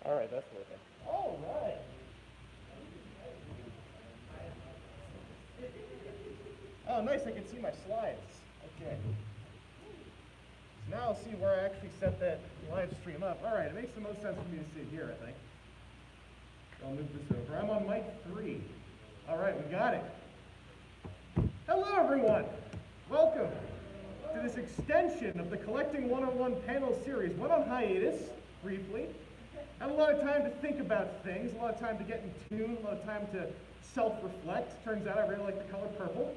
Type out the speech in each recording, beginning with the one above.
All right, that's working. All right. Oh, nice, I can see my slides. Okay. So now I'll see where I actually set that live stream up. All right, it makes the most sense for me to sit here, I think. So I'll move this over. I'm on mic 3. All right, we got it. Hello, everyone. Welcome to this extension of the Collecting 101 panel series. Went on hiatus, briefly. Had a lot of time to think about things, a lot of time to get in tune, a lot of time to self-reflect. Turns out I really like the color purple.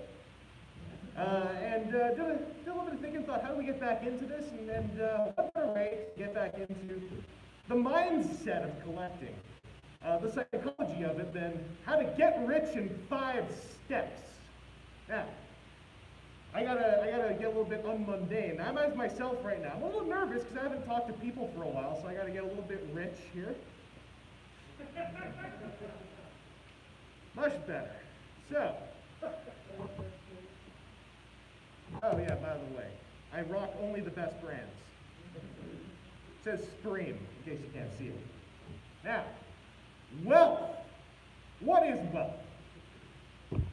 And did a little bit of thinking, thought, how do we get back into this? And what better way to get back into the mindset of collecting, the psychology of it, than how to get rich in 5 steps. Now, I gotta get a little bit unmundane. I'm as myself right now. I'm a little nervous because I haven't talked to people for a while, so I gotta get a little bit rich here. Much better. So, oh yeah, by the way, I rock only the best brands. It says Supreme, in case you can't see it. Now, wealth. What is wealth?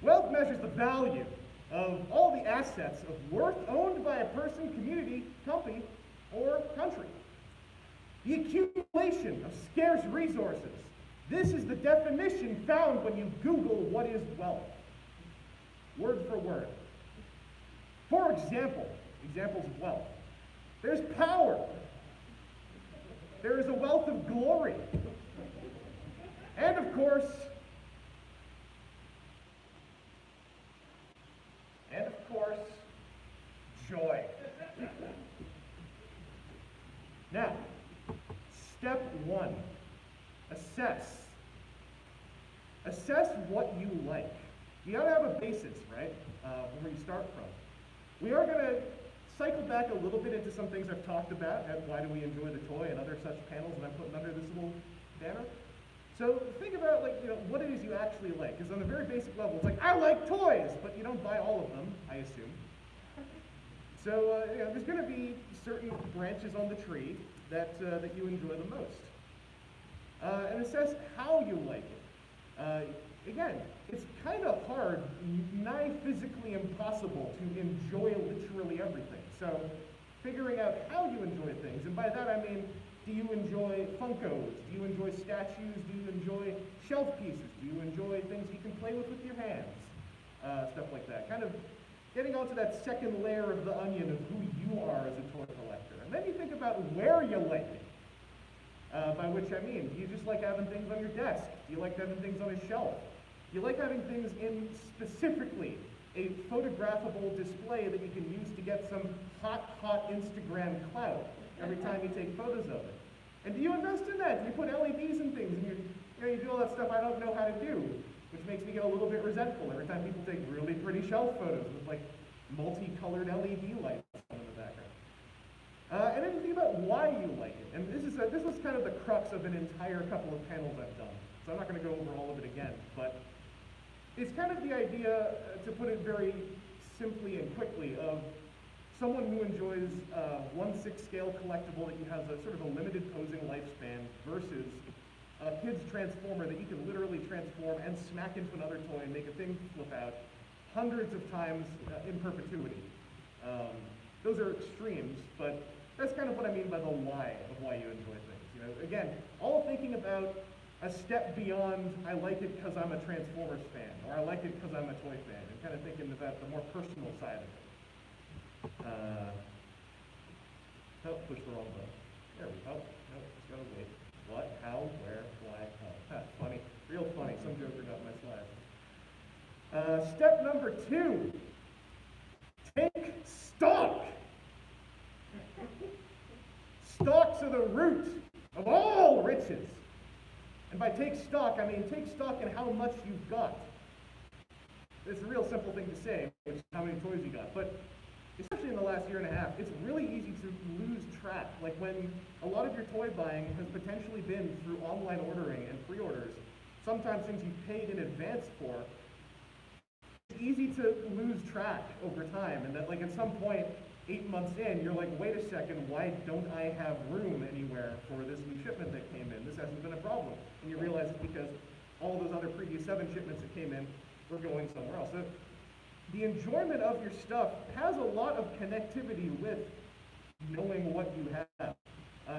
Wealth measures the value of all the assets of worth owned by a person, community, company, or country. The accumulation of scarce resources. This is the definition found when you Google what is wealth. Word for word. For example, examples of wealth. There's power. There is a wealth of glory. And of course, joy. Now, step 1, assess. Assess what you like. You gotta have a basis, right, where you start from. We are gonna cycle back a little bit into some things I've talked about, and why do we enjoy the toy, and other such panels that I'm putting under this little banner. So think about, like, what it is you actually like, because on a very basic level, it's like, I like toys, but you don't buy all of them, I assume. So there's going to be certain branches on the tree that you enjoy the most. And assess how you like it. Again, it's kind of hard, nigh physically impossible to enjoy literally everything. So figuring out how you enjoy things, and by that I mean, do you enjoy Funkos? Do you enjoy statues? Do you enjoy shelf pieces? Do you enjoy things you can play with your hands? Stuff like that. Kind of getting onto that second layer of the onion of who you are as a toy collector. And then you think about where you like it. By which I mean, do you just like having things on your desk? Do you like having things on a shelf? Do you like having things in specifically a photographable display that you can use to get some hot Instagram clout every time you take photos of it? And do you invest in that? Do you put LEDs and things, and you do all that stuff I don't know how to do, which makes me get a little bit resentful every time people take really pretty shelf photos with like multicolored LED lights in the background. And then you think about why you like it. And this was kind of the crux of an entire couple of panels I've done. So I'm not going to go over all of it again, but it's kind of the idea, to put it very simply and quickly, of someone who enjoys a 1/6 scale collectible that you has a sort of a limited posing lifespan versus a kid's transformer that you can literally transform and smack into another toy and make a thing flip out hundreds of times in perpetuity. Those are extremes, but that's kind of what I mean by the why of why you enjoy things. Again, all thinking about a step beyond, I like it because I'm a Transformers fan, or I like it because I'm a toy fan, and kind of thinking about the more personal side of it. Oh, push the wrong button. There we go. No, just gotta wait. What, how, where, why, how. Funny. Real funny. Some joker got my slides. Step number 2. Take stock. Stocks are the root of all riches. And by take stock, I mean take stock in how much you've got. It's a real simple thing to say, which is how many toys you got. But especially in the last year and a half, it's really easy to lose track. Like when a lot of your toy buying has potentially been through online ordering and pre-orders, sometimes things you've paid in advance for, it's easy to lose track over time. And that, like, at some point, 8 months in, you're like, wait a second, why don't I have room anywhere for this new shipment that came in? This hasn't been a problem. And you realize it's because all those other previous 7 shipments that came in were going somewhere else. So the enjoyment of your stuff has a lot of connectivity with knowing what you have.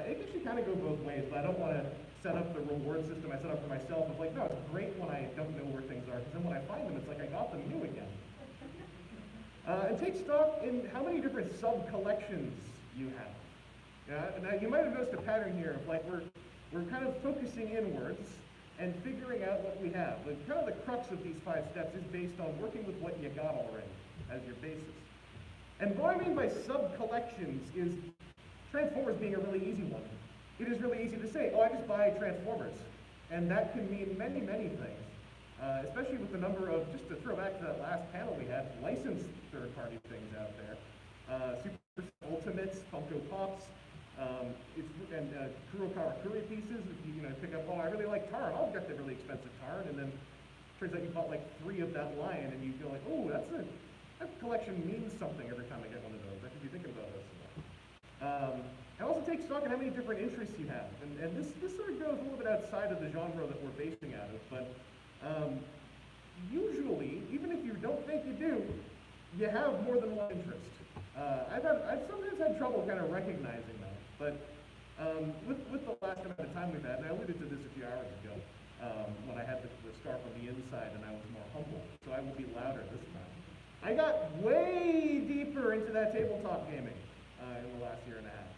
It can actually kind of go both ways, but I don't want to set up the reward system I set up for myself of like, no, it's great when I don't know where things are, because then when I find them, it's like I got them new again. And take stock in how many different sub-collections you have. Now, you might have noticed a pattern here of like we're kind of focusing inwards and figuring out what we have. Like, kind of the crux of these 5 steps is based on working with what you got already as your basis. And what I mean by sub-collections is Transformers being a really easy one. It is really easy to say, oh, I just buy Transformers. And that can mean many, many things. Especially with the number of, just to throw back to that last panel we had, licensed third-party things out there. Super Ultimates, Funko Pops, and Kuro Karakuri pieces. If you pick up, oh, I really like Tarn, I'll get the really expensive Tarn, and then turns out you bought like 3 of that line, and you feel like, oh, that collection means something every time I get one of those. I could be thinking about this. And also take stock in how many different interests you have. And this sort of goes a little bit outside of the genre that we're basing out of, but usually, even if you don't think you do, you have more than one interest. I've sometimes had trouble kind of recognizing that, but with the last amount of time we've had, and I alluded to this a few hours ago, when I had the scarf on the inside and I was more humble, so I will be louder this time. I got way deeper into that tabletop gaming in the last year and a half.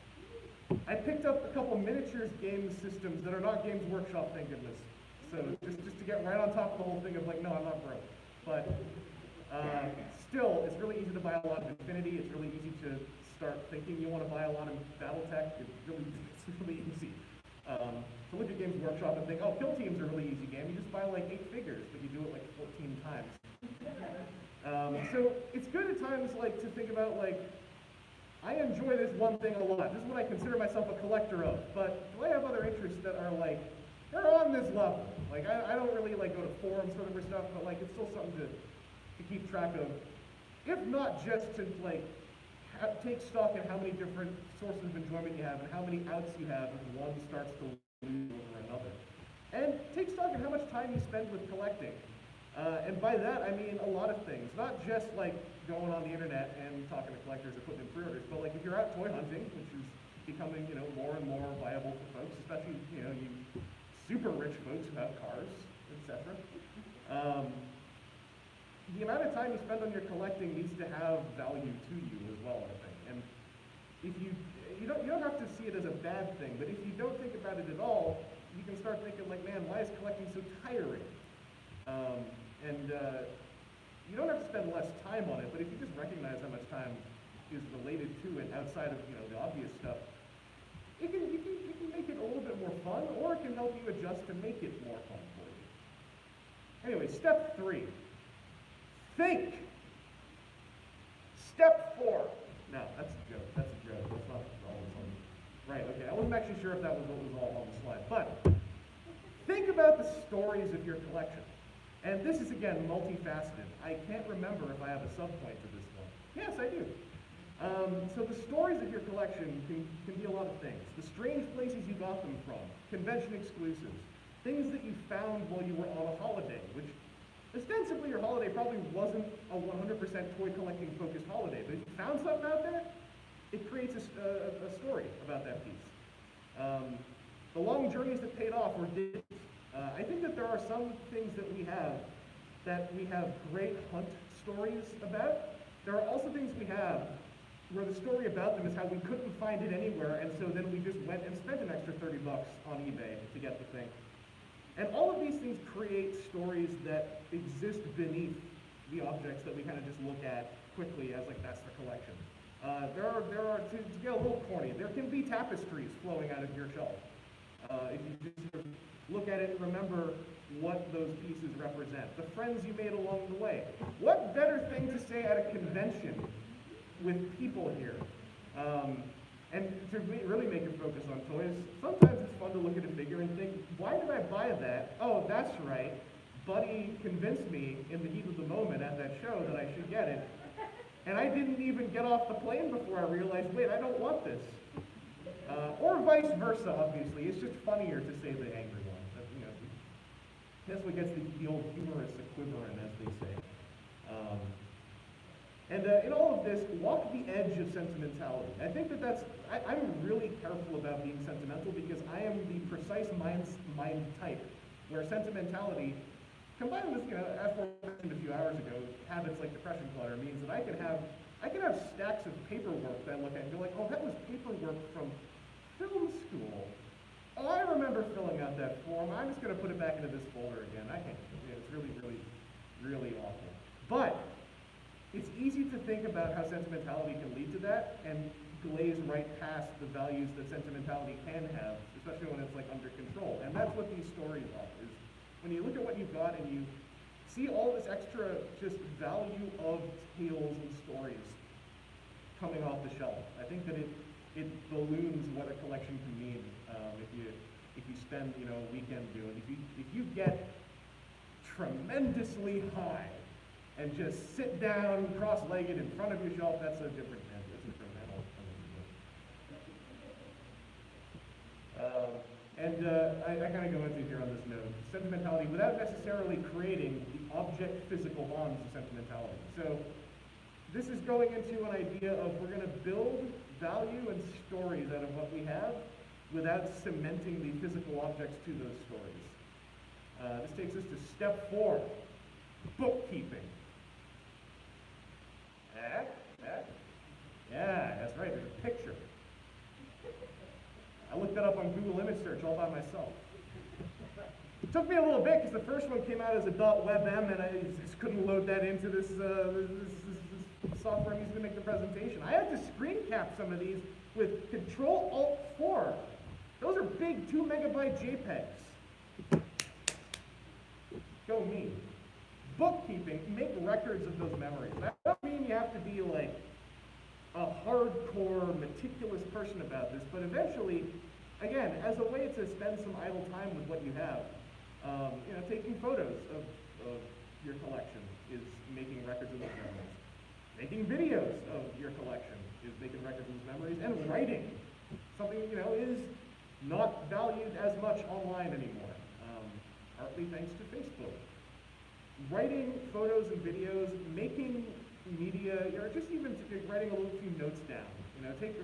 I picked up a couple miniatures game systems that are not Games Workshop, thank goodness. So just to get right on top of the whole thing of like, no, I'm not broke. But still, it's really easy to buy a lot of Infinity. It's really easy to start thinking you want to buy a lot of Battletech. It's really easy. To look at Games Workshop and think, oh, Kill Team's a really easy game. You just buy like 8 figures, but you do it like 14 times. So it's good at times like to think about like, I enjoy this one thing a lot. This is what I consider myself a collector of. But do I have other interests that are like, they're on this level? Like I don't really like go to forums for them or stuff, but like it's still something to keep track of. If not just to like take stock in how many different sources of enjoyment you have and how many outs you have if one starts to lose over another. And take stock in how much time you spend with collecting. And by that, I mean a lot of things. Not just like going on the internet and talking to collectors or putting in pre-orders, but like if you're out toy hunting, which is becoming, more and more viable for folks, especially, you super rich folks who have cars, etc. The amount of time you spend on your collecting needs to have value to you as well, I think. And if you don't have to see it as a bad thing, but if you don't think about it at all, you can start thinking like, man, why is collecting so tiring? You don't have to spend less time on it, but if you just recognize how much time is related to it outside of the obvious stuff, you can make it a little bit more fun, or it can help you adjust to make it more fun for you. Anyway, step 3. Think. Step 4. No, that's a joke. That's a joke. That's not all that's on. Right, okay. I wasn't actually sure if that was what was all on the slide. But think about the stories of your collection. And this is, again, multifaceted. I can't remember if I have a subpoint to this one. Yes, I do. So the stories of your collection can be a lot of things. The strange places you got them from, convention exclusives, things that you found while you were on a holiday, which ostensibly your holiday probably wasn't a 100% toy collecting focused holiday, but if you found something out there, it creates a story about that piece. The long journeys that paid off or didn't. I think that there are some things that we have great hunt stories about. There are also things we have where the story about them is how we couldn't find it anywhere, and so then we just went and spent an extra $30 on eBay to get the thing. And all of these things create stories that exist beneath the objects that we kind of just look at quickly as like, that's the collection. There are to get a little corny, there can be tapestries flowing out of your shelf. If you just sort of look at it and remember what those pieces represent. The friends you made along the way. What better thing to say at a convention with people here? And to really make it focus on toys, sometimes it's fun to look at a figure and think, why did I buy that? Oh, that's right. Buddy convinced me in the heat of the moment at that show that I should get it. And I didn't even get off the plane before I realized, wait, I don't want this. Or vice versa, obviously. It's just funnier to say the angry one. That's what gets the old humorous equivalent, as they say. In all of this, walk the edge of sentimentality. I think I'm really careful about being sentimental because I am the precise mind type where sentimentality, combined with, as we mentioned a few hours ago, habits like depression clutter, means that I can have stacks of paperwork that I look at and go like, oh, that was paperwork from film school. Oh, I remember filling out that form. I'm just going to put it back into this folder again. I can't. It's really, really, really awful. But it's easy to think about how sentimentality can lead to that and glaze right past the values that sentimentality can have, especially when it's like under control. And that's what these stories are. Is when you look at what you've got and you see all this extra just value of tales and stories coming off the shelf. I think that it balloons what a collection can mean if you spend a weekend doing it. If you get tremendously high and just sit down cross-legged in front of your shelf, that's a different animal. I kind of go into here on this note. Sentimentality without necessarily creating the object physical bonds of sentimentality. So this is going into an idea of we're going to build value and stories out of what we have without cementing the physical objects to those stories. This takes us to step 4, bookkeeping. Yeah, that's right, there's a picture. I looked that up on Google image search all by myself. It took me a little bit because the first one came out as a .webm and I just couldn't load that into this software I'm using to make the presentation. I had to screen cap some of these with Control-Alt-4. Those are big 2 megabyte JPEGs. Go me. Bookkeeping, make records of those memories. That doesn't mean you have to be like a hardcore, meticulous person about this, but eventually, again, as a way to spend some idle time with what you have, taking photos of your collection is making records of those memories. Making videos of your collection is making records of those memories, and writing, something is not valued as much online anymore, partly thanks to Facebook. Writing photos and videos, making media, or just even writing a little few notes down. Take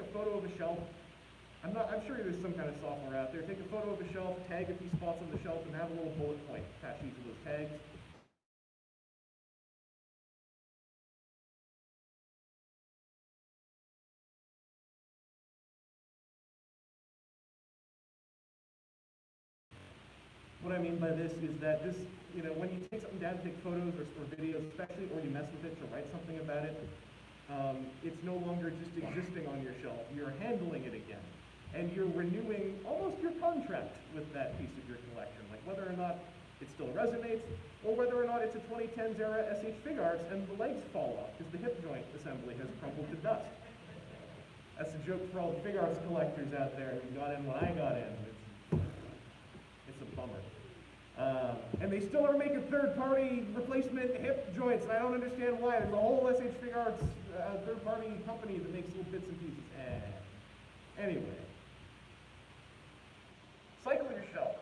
a photo of a shelf. I'm sure there's some kind of software out there. Take a photo of a shelf, tag a few spots on the shelf, and have a little bullet point attached to each of those tags. What I mean by this is that when you take something down, take photos or videos, especially, or you mess with it to write something about it, it's no longer just existing on your shelf. You're handling it again. And you're renewing almost your contract with that piece of your collection, like whether or not it still resonates, or whether or not it's a 2010s era SH Fig Arts and the legs fall off because the hip joint assembly has crumbled to dust. That's a joke for all the Fig Arts collectors out there who got in when I got in. It's a bummer. And they still are making third-party replacement hip joints, and I don't understand why. There's a whole SH Fig Arts third-party company that makes little bits and pieces. Anyway. Cycle your shelves.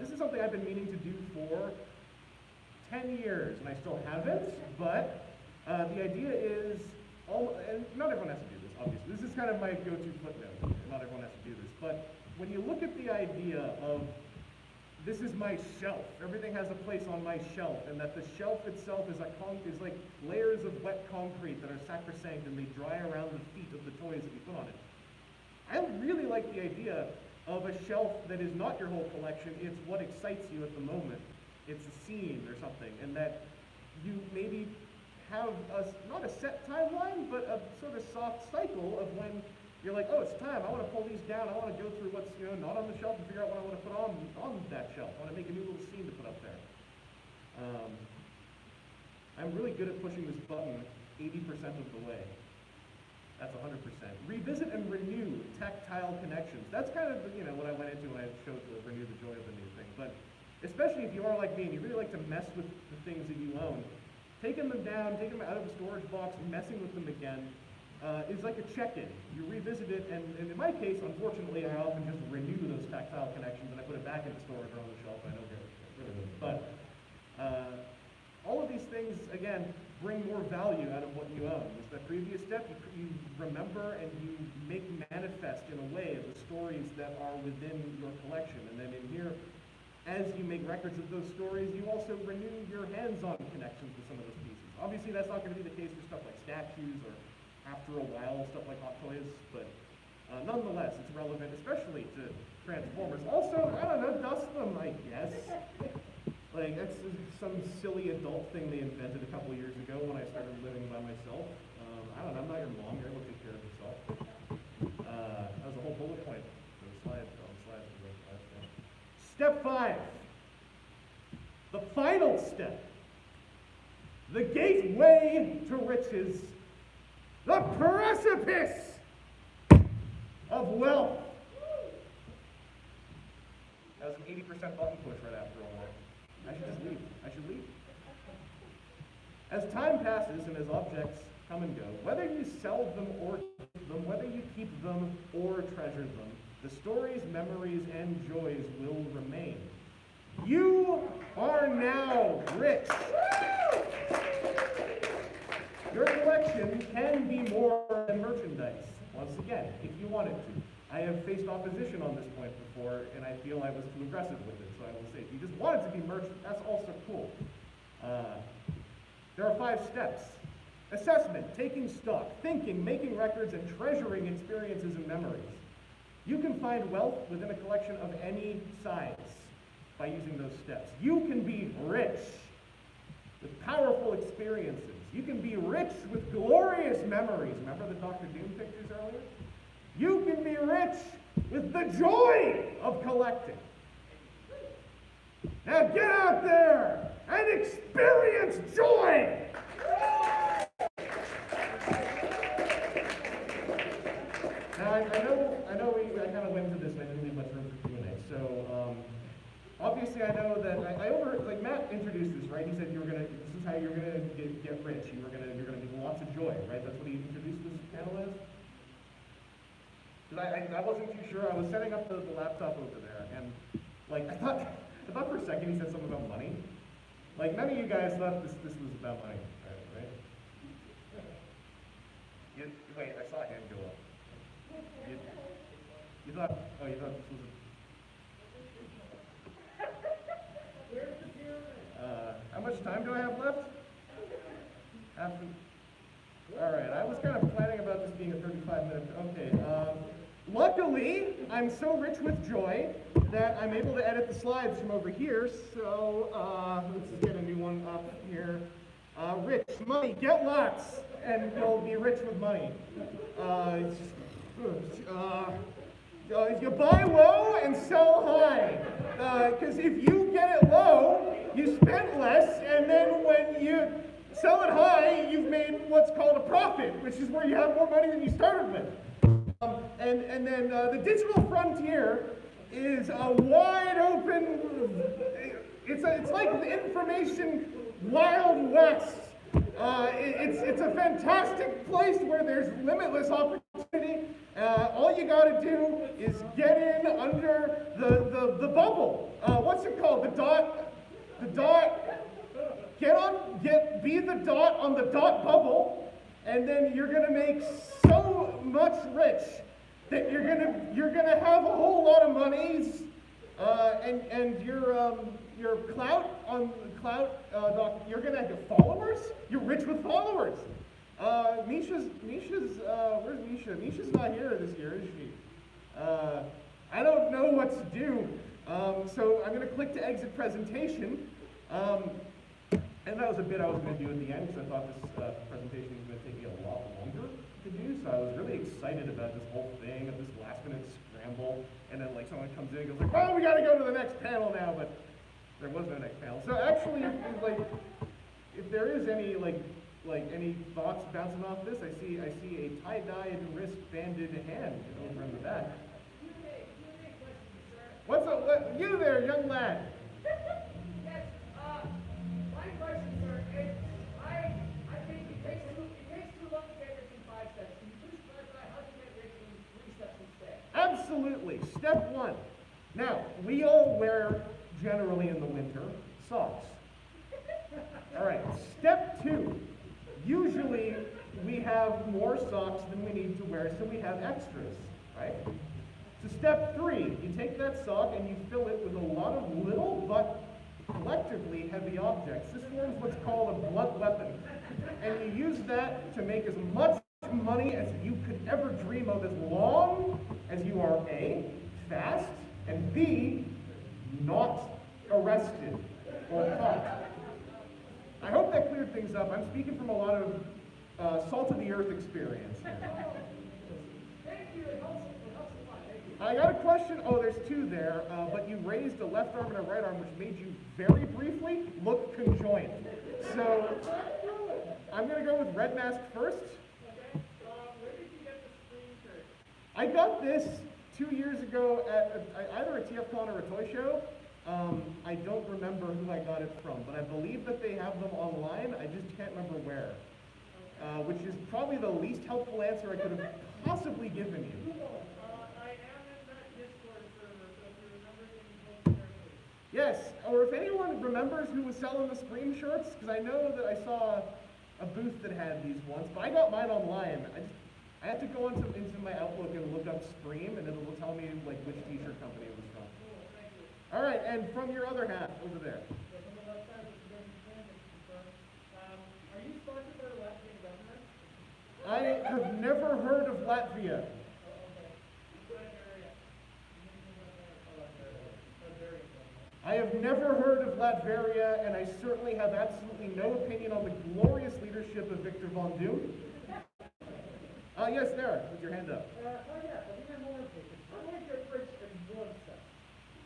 This is something I've been meaning to do for 10 years, and I still haven't, but the idea is, and not everyone has to do this, obviously. This is kind of my go-to footnote. Not everyone has to do this, but when you look at the idea of this is my shelf. Everything has a place on my shelf, and that the shelf itself is like layers of wet concrete that are sacrosanct, and they dry around the feet of the toys that you put on it. I really like the idea of a shelf that is not your whole collection. It's what excites you at the moment. It's a scene or something, and that you maybe have not a set timeline, but a sort of soft cycle of when you're like, oh, it's time. I want to pull these down. I want to go through what's not on the shelf and figure out what I want to put on that shelf. I want to make a new little scene to put up there. I'm really good at pushing this button 80% of the way. That's 100%. Revisit and renew tactile connections. That's kind of what I went into when I showed the renew the joy of the new thing. But especially if you are like me and you really like to mess with the things that you own, taking them down, taking them out of the storage box, messing with them again, is like a check-in. You revisit it, and in my case, unfortunately, I often just renew those tactile connections and I put it back into storage or on the shelf. I don't get rid of it. But all of these things, again, bring more value out of what you own. It's the previous step, you remember and you make manifest in a way the stories that are within your collection. And then in here, as you make records of those stories, you also renew your hands-on connections with some of those pieces. Obviously, that's not going to be the case for stuff like statues or, after a while, stuff like Hot Toys, but nonetheless, it's relevant, especially to Transformers. Also, I don't know, dust them, I guess. Like, that's some silly adult thing they invented a couple years ago when I started living by myself. I don't know, I'm not your mom, you're able to take care of yourself. That was a whole bullet point. Step 5. The final step. The gateway to riches. The precipice of wealth. That was an 80% button push right after all that. I should just leave. I should leave. As time passes and as objects come and go, whether you sell them or keep them, whether you keep them or treasure them, the stories, memories, and joys will remain. You are now rich. Your collection can be more than merchandise. Once again, if you wanted to. I have faced opposition on this point before, and I feel I was too aggressive with it, so I will say, if you just want it to be merch, that's also cool. There are 5 steps. Assessment, taking stock, thinking, making records, and treasuring experiences and memories. You can find wealth within a collection of any size by using those steps. You can be rich with powerful experiences. You can be rich with glorious memories. Remember the Dr. Doom pictures earlier? You can be rich with the joy of collecting. Now get out there and experience joy! Now I know I kind of went into this and I didn't leave much room for Q&A. So obviously I know that like Matt introduced this, right? He said this is how you're gonna get rich. You're gonna get lots of joy, right? That's what he introduced this panel as. I wasn't too sure. I was setting up the laptop over there, and like I thought for a second he said something about money. Like none of you guys thought this was about money, right? Wait, I saw a hand go up. You thought this was how much time do I have left? All right, I was kind of planning about this being a 35-minute, okay. Luckily, I'm so rich with joy that I'm able to edit the slides from over here, so let's just get a new one up here. Rich, money, get lots, and you'll be rich with money. You buy low and sell high, because if you get it low, you spend less, and then when you sell it high, you've made what's called a profit, which is where you have more money than you started with. And then the digital frontier is a wide open, it's like the information Wild West. It's a fantastic place where there's limitless opportunity. All you gotta do is get in under the bubble. What's it called? The dot. Be the dot on the dot bubble, and then you're gonna make so much rich that you're gonna have a whole lot of monies, and your clout on clout. You're gonna have followers. You're rich with followers. Misha's where's Misha? Misha's not here this year, is she? I don't know what to do. So I'm gonna click to exit presentation. And that was a bit I was going to do at the end, because I thought this presentation was going to take me a lot longer to do. So I was really excited about this whole thing, of this last-minute scramble. And then like someone comes in and goes like, "Oh, we got to go to the next panel now," but there was no next panel. So actually, if there is any any thoughts bouncing off this, I see a tie-dyed wrist-banded hand over in the back. What's up? You there, young lad? My question, sir, is I Okay, step one. Now, we all wear, generally in the winter, socks. All right, step two. Usually, we have more socks than we need to wear, so we have extras, right? So step three, you take that sock and you fill it with a lot of little but collectively heavy objects. This forms what's called a blunt weapon. And you use that to make as much money as you could ever dream of, as long as you are A, fast, and B, not arrested or caught. I hope that cleared things up. I'm speaking from a lot of salt of the earth experience here. I got a question. Oh, there's two there, but you raised a left arm and a right arm, which made you very briefly look conjoined. So I'm going to go with red mask first. Where did you get the screen shirt? I got this 2 years ago at either a Tfcon or a toy show. I don't remember who I got it from, but I believe that they have them online. I just can't remember where, which is probably the least helpful answer I could have possibly given you. I am in that Discord server, so if you remember things, post there, please. Yes, or if anyone remembers who was selling the Scream shirts, because I know that I saw a booth that had these once, but I got mine online. I had to go into my Outlook and look up Scream, and it'll tell me like which t-shirt company it was from. All right, and from your other half, over there. Yeah, from the left side, which is going to stand and confirm. Are you sponsored by the Latvian government? I have never heard of Latvia. I have never heard of Latveria, and I certainly have absolutely no opinion on the glorious leadership of Victor von Doom. Yes, there, with your hand up. Yeah, I think I'm more impatient. How do I get rich in one step?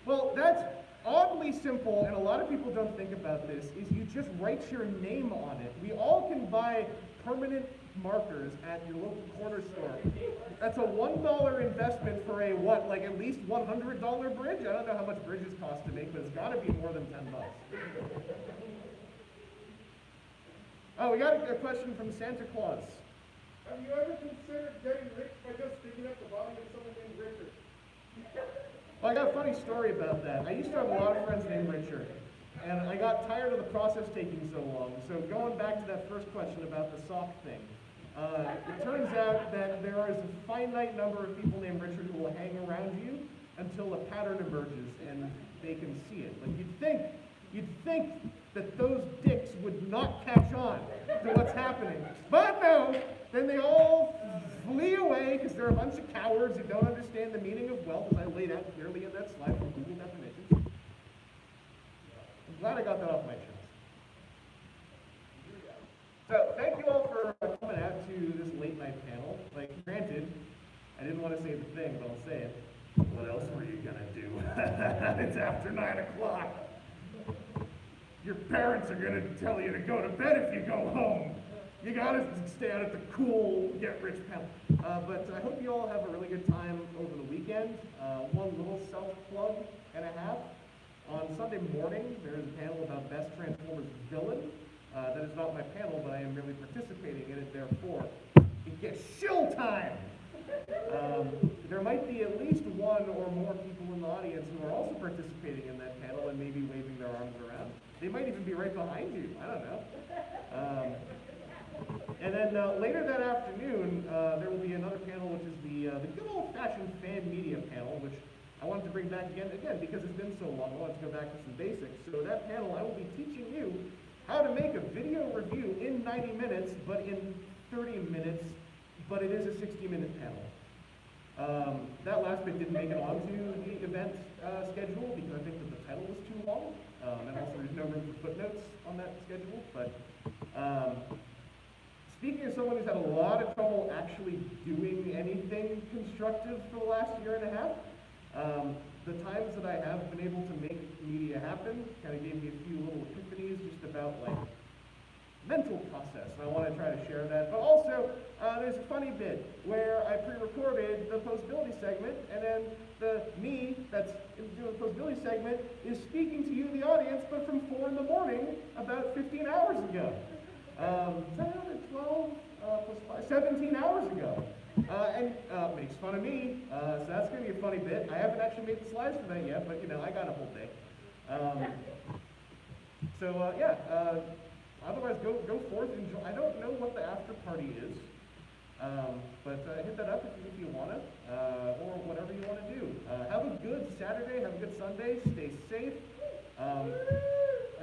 Well, that's oddly simple, and a lot of people don't think about this, is you just write your name on it. We all can buy permanent markers at your local corner store. That's a $1 investment for a, what, like at least $100 bridge? I don't know how much bridges cost to make, but it's got to be more than 10 bucks. Oh, we got a question from Santa Claus. Have you ever considered getting rich by just digging up the body of someone named Richard? Well, I got a funny story about that. I used to have a lot of friends named Richard, and I got tired of the process taking so long. So going back to that first question about the sock thing, it turns out that there is a finite number of people named Richard who will hang around you until a pattern emerges and they can see it. Like you'd think that those dicks would not catch on to what's happening. But no, then they all flee away because they're a bunch of cowards who don't understand the meaning of wealth, as I laid out clearly in that slide from Google definitions. I'm glad I got that off my chest. So thank you all for coming out to this late night panel. Like, granted, I didn't want to say the thing, but I'll say it. What else were you gonna do? It's after 9 o'clock. Your parents are gonna tell you to go to bed if you go home. You gotta stay out at the cool, get-rich panel. But I hope you all have a really good time over the weekend. One little self-plug and a half. On Sunday morning, there is a panel about Best Transformers Villain. That is not my panel, but I am really participating in it, therefore. It gets shill time! There might be at least one or more people in the audience who are also participating in that panel and maybe waving their arms around. They might even be right behind you. I don't know. And then later that afternoon, there will be another panel, which is the good old-fashioned fan media panel, which I wanted to bring back again because it's been so long. I wanted to go back to some basics. So that panel, I will be teaching you how to make a video review in 90 minutes, but in 30 minutes, but it is a 60-minute panel. That last bit didn't make it onto the event schedule because I think that the title was too long, and also there's no room for footnotes on that schedule. But speaking as someone who's had a lot of trouble actually doing anything constructive for the last year and a half, the times that I have been able to make media happen kind of gave me a few little epiphanies just about like mental process, and I want to try to share that. But also, there's a funny bit where I pre-recorded the postability segment, and then the me that's doing the postability segment is speaking to you, the audience, but from 4 in the morning about 15 hours ago. 12 plus 5, 17 hours ago. and makes fun of me. So that's gonna be a funny bit. I haven't actually made the slides for that yet, but you know, I got a whole day. Yeah. Otherwise, go forth and enjoy. I don't know what the after party is, but hit that up if you wanna, or whatever you wanna do. Have a good Saturday. Have a good Sunday. Stay safe.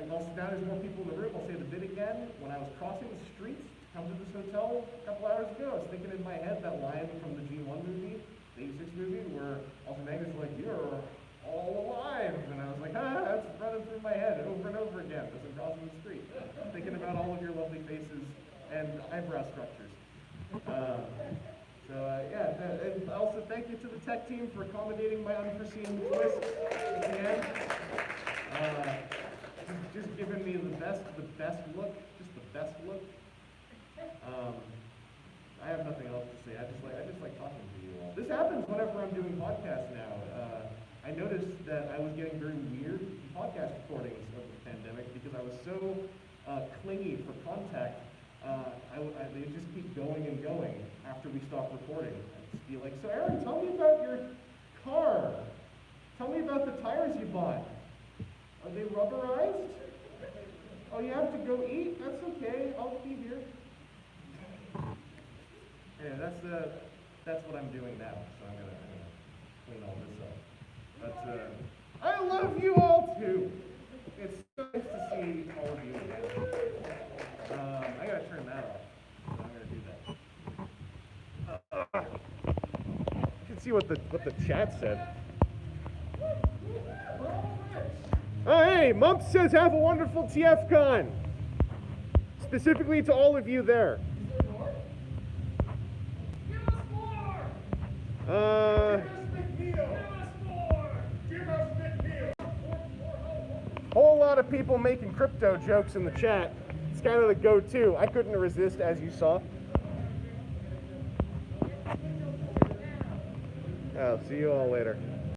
Also, now there's more people in the room. I'll say the bit again. When I was crossing the streets to come to this hotel a couple hours ago, I was thinking in my head that line from the G1 movie, the 86 movie, where Alton Magnus was like, "You're all alive," and I was like, that's running through my head over and over again as I'm crossing the street, thinking about all of your lovely faces and eyebrow structures. And also thank you to the tech team for accommodating my unforeseen twist at the end. Just giving me the best look, just the best look. I have nothing else to say. I just like talking to you all. This happens whenever I'm doing podcasts now. I noticed that I was getting very weird podcast recordings of the pandemic because I was so clingy for contact. They just keep going and going after we stop recording. I'd just be like, "So Aaron, tell me about your car. Tell me about the tires you bought. Are they rubberized? Oh, you have to go eat? That's okay. I'll be here." Yeah, that's what I'm doing now. So I'm gonna clean all this up. But I love you all too. It's so nice to see all of you again. I gotta turn that off. So I'm gonna do that. You can see what the chat said. Oh, hey, Mump says have a wonderful Tfcon. Specifically to all of you there. Give us more! Whole lot of people making crypto jokes in the chat. It's kind of the go-to. I couldn't resist, as you saw. I'll see you all later.